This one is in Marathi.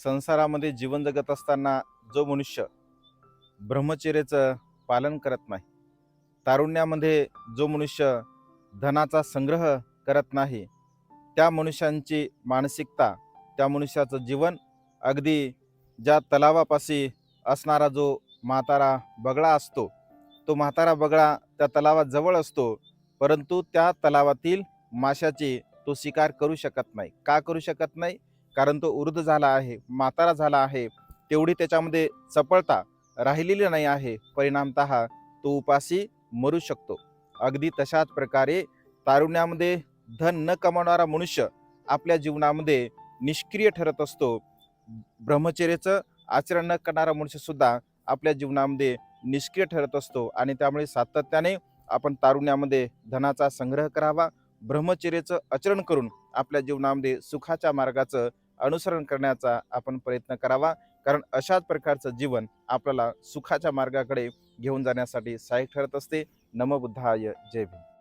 संसारामध्ये जीवन जगत असताना जो मनुष्य ब्रह्मचर्याचं पालन करत नाही, तारुण्यामध्ये जो मनुष्य धनाचा संग्रह करत नाही, त्या मनुष्यांची मानसिकता, त्या मनुष्याचं जीवन अगदी ज्या तलावापाशी असणारा जो म्हातारा बगळा असतो, तो म्हातारा बगळा त्या तलावाजवळ असतो, परंतु त्या तलावातील माशाची तो शिकार करू शकत नाही. का करू शकत नाही? कारण तो वृद्ध झाला आहे, म्हातारा झाला आहे, तेवढी त्याच्यामध्ये चपळता राहिलेली नाही आहे. परिणामतः तो उपाशी मरू शकतो. अगदी तशाच प्रकारे तारुण्यामध्ये धन न कमावणारा मनुष्य आपल्या जीवनामध्ये निष्क्रिय ठरत असतो. ब्रह्मचर्याचं आचरण न करणारा मनुष्य सुद्धा आपल्या जीवनामध्ये निष्क्रिय ठरत असतो आणि त्यामुळे सातत्याने आपण तारुण्यामध्ये धनाचा संग्रह करावा, ब्रह्मचर्याचं आचरण करून आपल्या जीवनामध्ये सुखाच्या मार्गाचं अनुसरण करण्याचा आपण प्रयत्न करावा. कारण अशाच प्रकारचं जीवन आपल्याला सुखाच्या मार्गाकडे घेऊन जाण्यासाठी सहाय्यक ठरत असते. नमो बुद्धाय. जय भीम.